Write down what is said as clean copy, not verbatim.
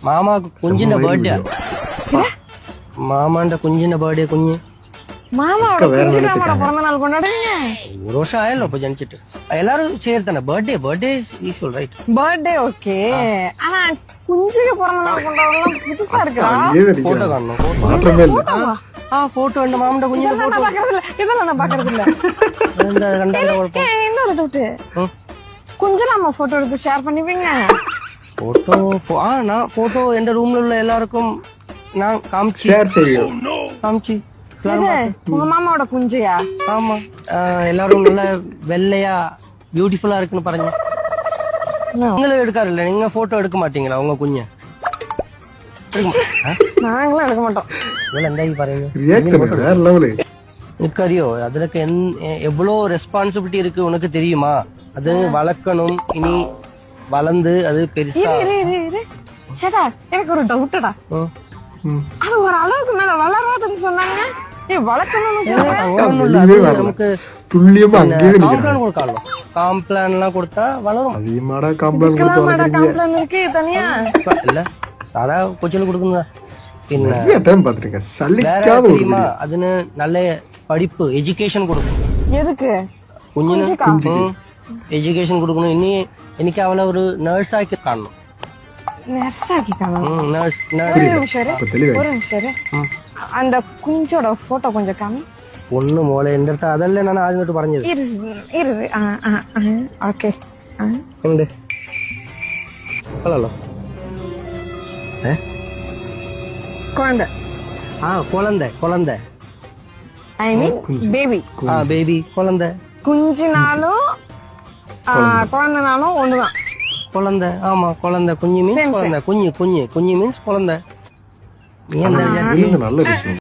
മാമാക്ക് കുഞ്ഞിന്റെ ബർത്ത്ഡേ മാമാന്റെ കുഞ്ഞിന്റെ ബർത്ത്ഡേ കുഞ്ഞ് ഒരു വർഷം ആയല്ലോ ഇപ്പൊ ജനിച്ചിട്ട് എല്ലാരും ചേർത്തന്നെ birthday equal right birthday okay ஆனா குஞ்சுக்கு பிறந்த நாள் கொண்டாடலாம் புதுசா இருக்குடா ഫോട്ടോ കാണണം ആ ഫോട്ടോ ഉണ്ട് മാമന്റെ കുഞ്ഞിന്റെ ഫോട്ടോ இதெல்லாம் நான் பாக்குறது இல்ல എന്താ കണ്ടാലോ കുഴപ്പം இன்னொரு டவுட் குஞ்செல்லாம் போட்டோ எடுத்து ஷேர் பண்ணிப்பீங்க நான் போட்டோ எந்த ரூம்ல உள்ள எல்லாருக்கும் நான் காமிச்சு ஷேர் செய்யும் காமிச்சு உங்க மாமாவோட குஞ்சியா ஆமா எல்லாரும் நல்ல வெள்ளையா பியூட்டிஃபுல்லா இருக்குன்னு பாருங்க நீங்களும் எடுக்காருல்ல நீங்க போட்டோ எடுக்க மாட்டீங்களா உங்க குஞ்ச நாங்களும் எடுக்க மாட்டோம் എന്തായി പറയുന്നത് ரியாக்ஷன் வேற லெவல் எனக்கு அறியோ அதுலக்கு எவ்வளோ ரெஸ்பான்சிபிலிட்டி இருக்கு உனக்கு தெரியுமா அது வளர்க்கணும் இனி வளர்ந்து அது பெருசா சேட்டா எனக்கு ஒரு டவுட்டடா அது ஒரு அளவுக்கு மேல வளராதுன்னு சொன்னாங்க நமக்கு துல்லியமா காம்ப்ளான் கொடுக்கலாம் காம்ப்ளான் எல்லாம் கொடுத்தா வளரும் அதிகமாடா காம்ப்ளான் கொடுத்து வளர்க்குறீங்க தனியா இல்ல சாதா கொச்சில கொடுக்குங்க പിന്നെ டைம் பாத்துருங்க சல்லிக்காத தெரியுமா அதுன்னு நல்ல படிப்பு எஜுகேஷன் கொடுக்கும் எதுக்கு കുഞ്ഞിന് എഡ്യൂക്കേഷൻ കൊടുക്കണം ഇനി എനിക്ക് അവളെ ഒരു നേഴ്സാക്കി കാണണം நர்ஸாக்கி காணும் നേഴ്സ് ஒரு நிமிஷம் அந்த குஞ்சோட போட்டோ கொஞ்சம் காமி ഒന്ന് മോളെ എന്റെ അടുത്ത് അതല്ലേ ഞാൻ ആദ്യം തൊട്ട് പറഞ്ഞത് ஓகே ഉണ്ട് കൊള്ളാലോ குழந்தை குழந்தை ஐ மீன் பேபி பேபி குழந்தை குஞ்சினாலும் குழந்தைனாலும் ஒண்ணுதான் குழந்தை ஆமா குழந்தை குஞ்சு மீன்ஸ் குழந்தை குஞ்சு மீன்ஸ் குழந்தை நல்ல